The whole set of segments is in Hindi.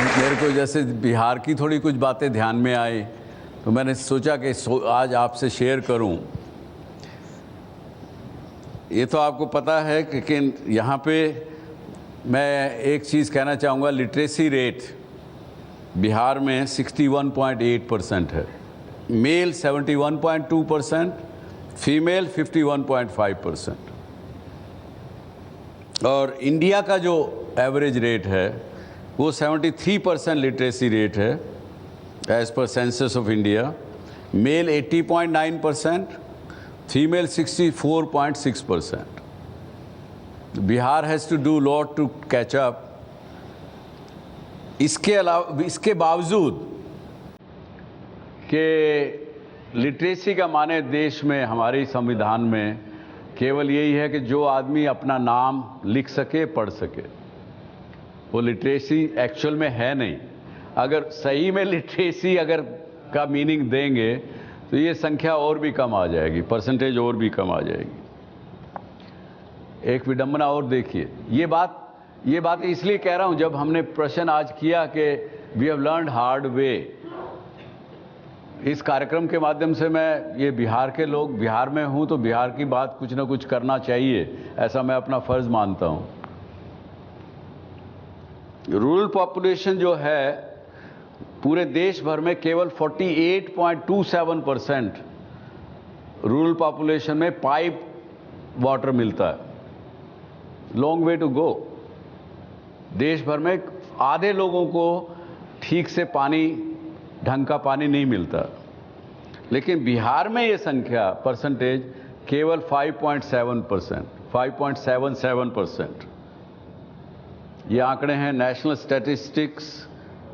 मेरे को जैसे बिहार की थोड़ी कुछ बातें ध्यान में आई तो मैंने सोचा कि आज आपसे शेयर करूं। ये तो आपको पता है, लेकिन यहाँ पे मैं एक चीज़ कहना चाहूँगा। लिटरेसी रेट बिहार में 61.8% है, मेल 71.2%, फीमेल 51.5%। और इंडिया का जो एवरेज रेट है वो 73% लिटरेसी रेट है as per census of India. Male 80.9%, female 64.6%। Bihar has to do lot to catch up. इसके अलावा, इसके बावजूद कि लिटरेसी का माने देश में हमारे संविधान में केवल यही है कि जो आदमी अपना नाम लिख सके, पढ़ सके, वो लिटरेसी एक्चुअल में है नहीं। अगर सही में लिटरेसी अगर का मीनिंग देंगे तो ये संख्या और भी कम आ जाएगी, परसेंटेज और भी कम आ जाएगी। एक विडंबना और देखिए, ये बात इसलिए कह रहा हूं, जब हमने प्रश्न आज किया कि we have learned hard way, इस कार्यक्रम के माध्यम से मैं ये बिहार के लोग, बिहार में हूं तो बिहार की बात कुछ ना कुछ करना चाहिए, ऐसा मैं अपना फर्ज मानता हूं। रूरल पॉपुलेशन जो है पूरे देश भर में केवल 48.27% रूरल पॉपुलेशन में पाइप वाटर मिलता है। Long way to go. देश भर में आधे लोगों को ठीक से पानी, ढंग का पानी नहीं मिलता, लेकिन बिहार में ये संख्या, परसेंटेज केवल 5.7%, 5.77%। ये आंकड़े हैं नेशनल स्टैटिस्टिक्स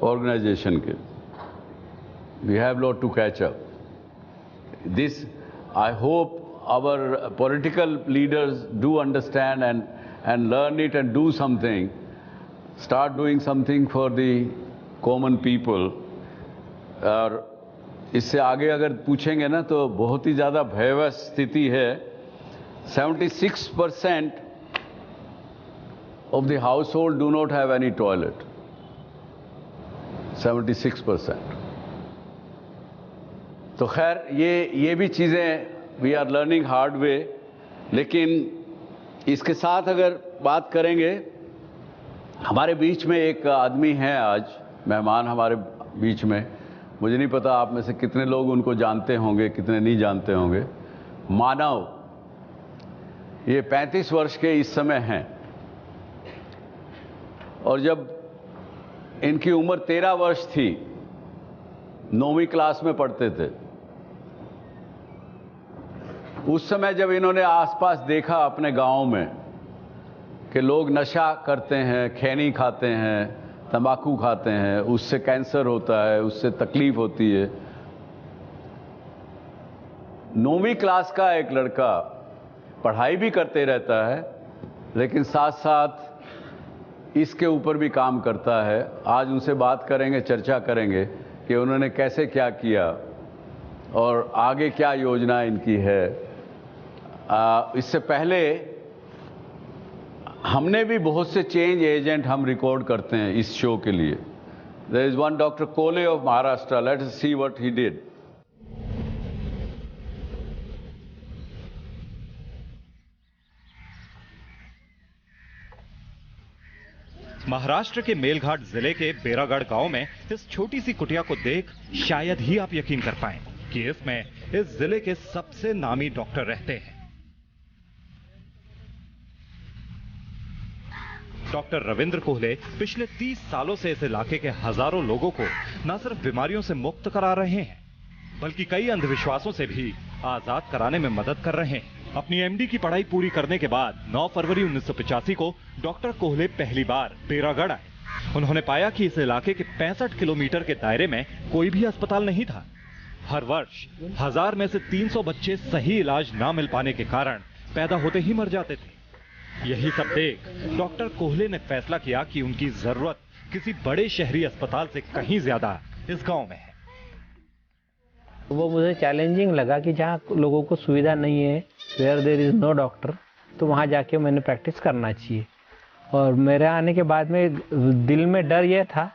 ऑर्गेनाइजेशन के। We have lot to catch up this. I hope our political leaders do understand and learn it and do something, start doing something for the common people। और इससे आगे अगर पूछेंगे ना तो बहुत ही ज़्यादा भयावह स्थिति है। 76% of the household do not have any toilet। 76%। तो खैर ये भी चीज़ें we are learning hard way. लेकिन इसके साथ अगर बात करेंगे, हमारे बीच में एक आदमी हैं आज, मेहमान हमारे बीच में। मुझे नहीं पता आप में से कितने लोग उनको जानते होंगे, कितने नहीं जानते होंगे। मानव, ये 35 वर्ष के इस समय हैं, और जब इनकी उम्र 13 वर्ष थी, 9वीं क्लास में पढ़ते थे, उस समय जब इन्होंने आसपास देखा अपने गांव में कि लोग नशा करते हैं, खैनी खाते हैं, तंबाकू खाते हैं, उससे कैंसर होता है, उससे तकलीफ होती है। 9वीं क्लास का एक लड़का पढ़ाई भी करते रहता है, लेकिन साथ साथ इसके ऊपर भी काम करता है। आज उनसे बात करेंगे, चर्चा करेंगे कि उन्होंने कैसे क्या किया और आगे क्या योजना इनकी है। इससे पहले हमने भी बहुत से चेंज एजेंट हम रिकॉर्ड करते हैं इस शो के लिए। देयर इज वन डॉक्टर कोले of Maharashtra. Let us see what he did. Maharashtra के मेलघाट जिले के बेरागढ़ गांव में इस छोटी सी कुटिया को देख शायद ही आप यकीन कर पाएं कि इसमें इस जिले के सबसे नामी डॉक्टर रहते हैं। डॉक्टर रविंद्र कोहले पिछले 30 सालों से इस इलाके के हजारों लोगों को न सिर्फ बीमारियों से मुक्त करा रहे हैं, बल्कि कई अंधविश्वासों से भी आजाद कराने में मदद कर रहे हैं। अपनी एमडी की पढ़ाई पूरी करने के बाद 9 फरवरी 1985 को डॉक्टर कोहले पहली बार बेरागढ़ आए। उन्होंने पाया कि इस इलाके के 65 किलोमीटर के दायरे में कोई भी अस्पताल नहीं था। हर वर्ष 1000 में से 300 बच्चे सही इलाज ना मिल पाने के कारण पैदा होते ही मर जाते थे। यही सब देख डॉक्टर कोहले ने फैसला किया कि उनकी जरूरत किसी बड़े शहरी अस्पताल से कहीं ज्यादा इस गांव में है। वो मुझे चैलेंजिंग लगा कि जहाँ लोगों को सुविधा नहीं है, where there is no doctor, तो वहाँ जाके मैंने प्रैक्टिस करना चाहिए। और मेरे आने के बाद में दिल में डर ये था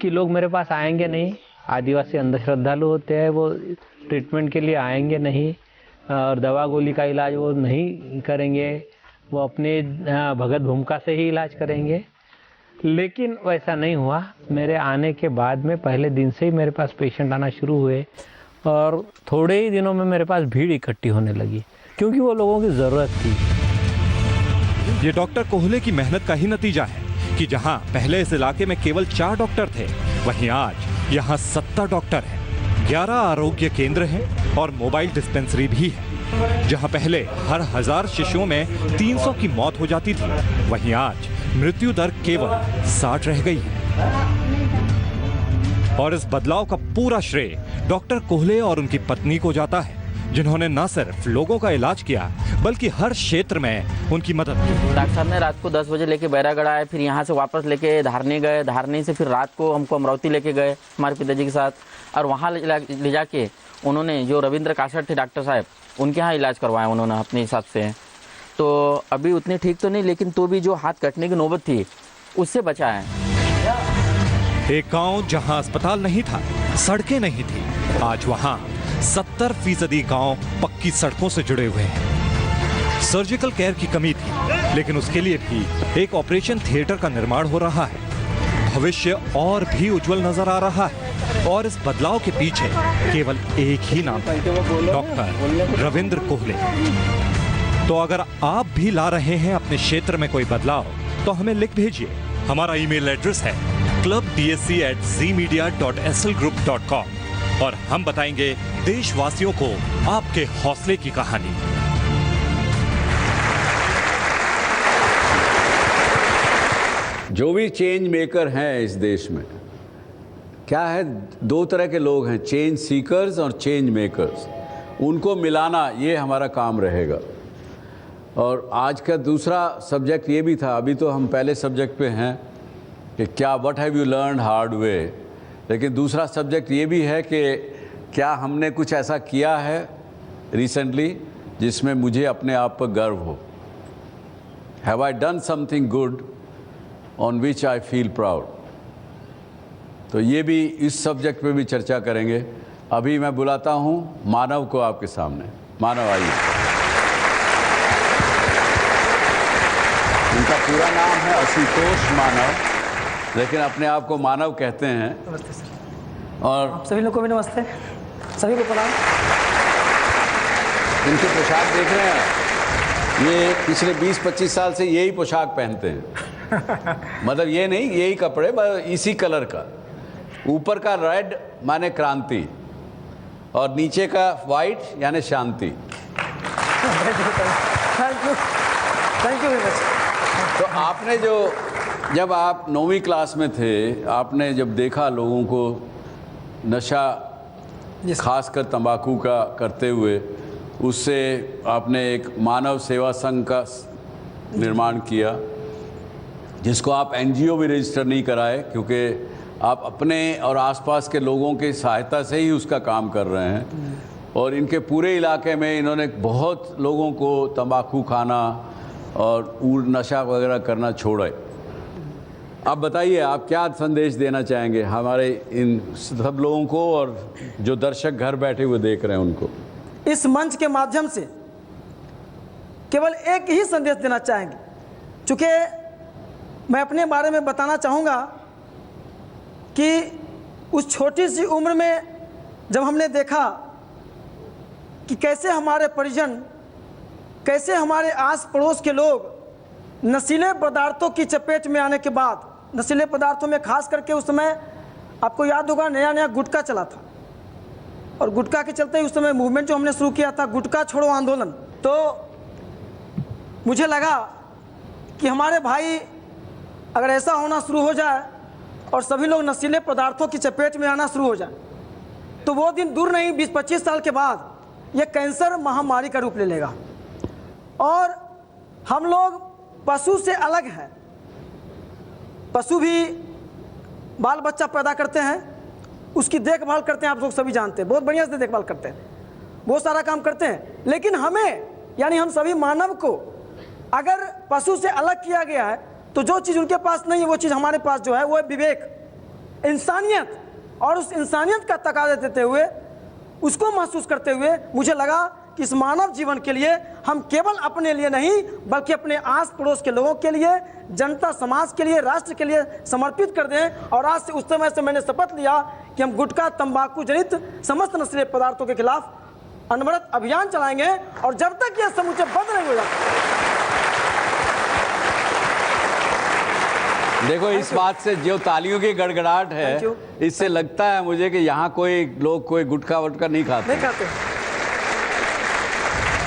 कि लोग मेरे पास आएंगे नहीं, आदिवासी अंधश्रद्धालु होते हैं, वो ट्रीटमेंट के लिए आएंगे नहीं और दवा गोली का इलाज वो नहीं करेंगे, वो अपने भगत भूमिका से ही इलाज करेंगे। लेकिन वैसा नहीं हुआ। मेरे आने के बाद में पहले दिन से ही मेरे पास पेशेंट आना शुरू हुए और थोड़े ही दिनों में मेरे पास भीड़ इकट्ठी होने लगी, क्योंकि वो लोगों की ज़रूरत थी। ये डॉक्टर कोहले की मेहनत का ही नतीजा है कि जहां पहले इस इलाके में केवल 4 डॉक्टर थे, वहीं आज यहां 70 डॉक्टर हैं, 11 आरोग्य केंद्र हैं और मोबाइल डिस्पेंसरी भी है। जहां पहले हर 1000 शिशुओं में 300 की मौत हो जाती थी, वहीं आज मृत्यु दर केवल 60 रह गई है। और इस बदलाव का पूरा श्रेय डॉक्टर कोहले और उनकी पत्नी को जाता है, जिन्होंने न सिर्फ लोगों का इलाज किया बल्कि हर क्षेत्र में उनकी मदद की। डॉक्टर साहब ने रात को 10 बजे लेके बैरागढ़ आए, फिर यहाँ से वापस लेके धारनी गए, धारनी से फिर रात को हमको अमरावती लेके गए हमारे पिताजी के साथ, और वहाँ ले जाके उन्होंने जो रविंद्र कासट थे डॉक्टर साहब, उनके यहाँ इलाज करवाया उन्होंने अपने हिसाब से। तो अभी उतने ठीक तो नहीं, लेकिन तो भी जो हाथ कटने की नौबत थी उससे बचा है। एक गांव जहां अस्पताल नहीं था, सड़कें नहीं थी, आज वहां 70% गांव पक्की सड़कों से जुड़े हुए हैं। सर्जिकल केयर की कमी थी, लेकिन उसके लिए भी एक ऑपरेशन थिएटर का निर्माण हो रहा है। भविष्य और भी उज्जवल नजर आ रहा है और इस बदलाव के पीछे केवल एक ही नाम है, डॉक्टर रविंद्र कोहले। तो अगर आप भी ला रहे हैं अपने क्षेत्र में कोई बदलाव, तो हमें लिख भेजिए। हमारा ईमेल एड्रेस है clubbsc@zmedia.slgroup.com और हम बताएंगे देशवासियों को आपके हौसले की कहानी। जो भी चेंज मेकर हैं इस देश में, क्या है, 2 तरह के लोग हैं, चेंज सीकर्स और चेंज मेकर्स। उनको मिलाना ये हमारा काम रहेगा। और आज का दूसरा सब्जेक्ट ये भी था, अभी तो हम पहले सब्जेक्ट पे हैं कि क्या what have you learn hard way, लेकिन दूसरा सब्जेक्ट ये भी है कि क्या हमने कुछ ऐसा किया है रिसेंटली जिसमें मुझे अपने आप पर गर्व हो। Have I done something good on which I feel proud. तो ये भी इस सब्जेक्ट पे भी चर्चा करेंगे। अभी मैं बुलाता हूँ मानव को आपके सामने। मानव आइए। उनका पूरा नाम है आशुतोष मानव, लेकिन अपने आप को मानव कहते हैं। नमस्ते सर। और आप सभी लोग को भी नमस्ते, सभी को प्रणाम। इनके पोशाक देख रहे हैं, ये पिछले 20-25 साल से यही पोशाक पहनते हैं। मतलब ये नहीं, यही कपड़े, बस इसी कलर का। ऊपर का रेड माने क्रांति और नीचे का वाइट यानी शांति। Thank you very much. तो आपने जो, जब आप 9वीं क्लास में थे, आपने जब देखा लोगों को नशा खासकर तंबाकू का करते हुए, उससे आपने एक मानव सेवा संघ का निर्माण किया, जिसको आप NGO भी रजिस्टर नहीं कराए, क्योंकि आप अपने और आसपास के लोगों की सहायता से ही उसका काम कर रहे हैं। और इनके पूरे इलाके में इन्होंने बहुत लोगों को तंबाकू खाना और नशा वगैरह करना छोड़ा। आप बताइए, आप क्या संदेश देना चाहेंगे हमारे इन सब लोगों को और जो दर्शक घर बैठे हुए देख रहे हैं उनको? इस मंच के माध्यम से केवल एक ही संदेश देना चाहेंगे, चूँकि मैं अपने बारे में बताना चाहूँगा कि उस छोटी सी उम्र में जब हमने देखा कि कैसे हमारे परिजन, कैसे हमारे आस पड़ोस के लोग नशीले पदार्थों की चपेट में आने के बाद, नशीले पदार्थों में खास करके उस समय आपको याद होगा नया नया गुटखा चला था, और गुटखा के चलते उस समय मूवमेंट जो हमने शुरू किया था, गुटखा छोड़ो आंदोलन, तो मुझे लगा कि हमारे भाई अगर ऐसा होना शुरू हो जाए और सभी लोग नशीले पदार्थों की चपेट में आना शुरू हो जाए, तो वो दिन दूर नहीं, 20-25 साल के बाद ये कैंसर महामारी का रूप ले लेगा। और हम लोग पशु से अलग हैं। पशु भी बाल बच्चा पैदा करते हैं, उसकी देखभाल करते हैं, आप लोग सभी जानते हैं, बहुत बढ़िया से देखभाल करते हैं, बहुत सारा काम करते हैं। लेकिन हमें, यानी हम सभी मानव को अगर पशु से अलग किया गया है, तो जो चीज़ उनके पास नहीं है वो चीज़ हमारे पास जो है वो है विवेक। इंसानियत और उस इंसानियत का तकाजा देते हुए, उसको महसूस करते हुए मुझे लगा कि इस मानव जीवन के लिए हम केवल अपने लिए नहीं बल्कि अपने आस पड़ोस के लोगों के लिए, जनता समाज के लिए, राष्ट्र के लिए समर्पित कर दें। और आज से उस समय से मैंने शपथ लिया कि हम गुटखा तंबाकू जनित समस्त नशीले पदार्थों के खिलाफ अनवरत अभियान चलाएंगे और जब तक ये समूचे बंद नहीं हो जाते। देखो, इस बात से जो तालियों की गड़गड़ाहट है, इससे लगता है मुझे कि यहाँ कोई लोग कोई गुटखा वुटखा नहीं खाते।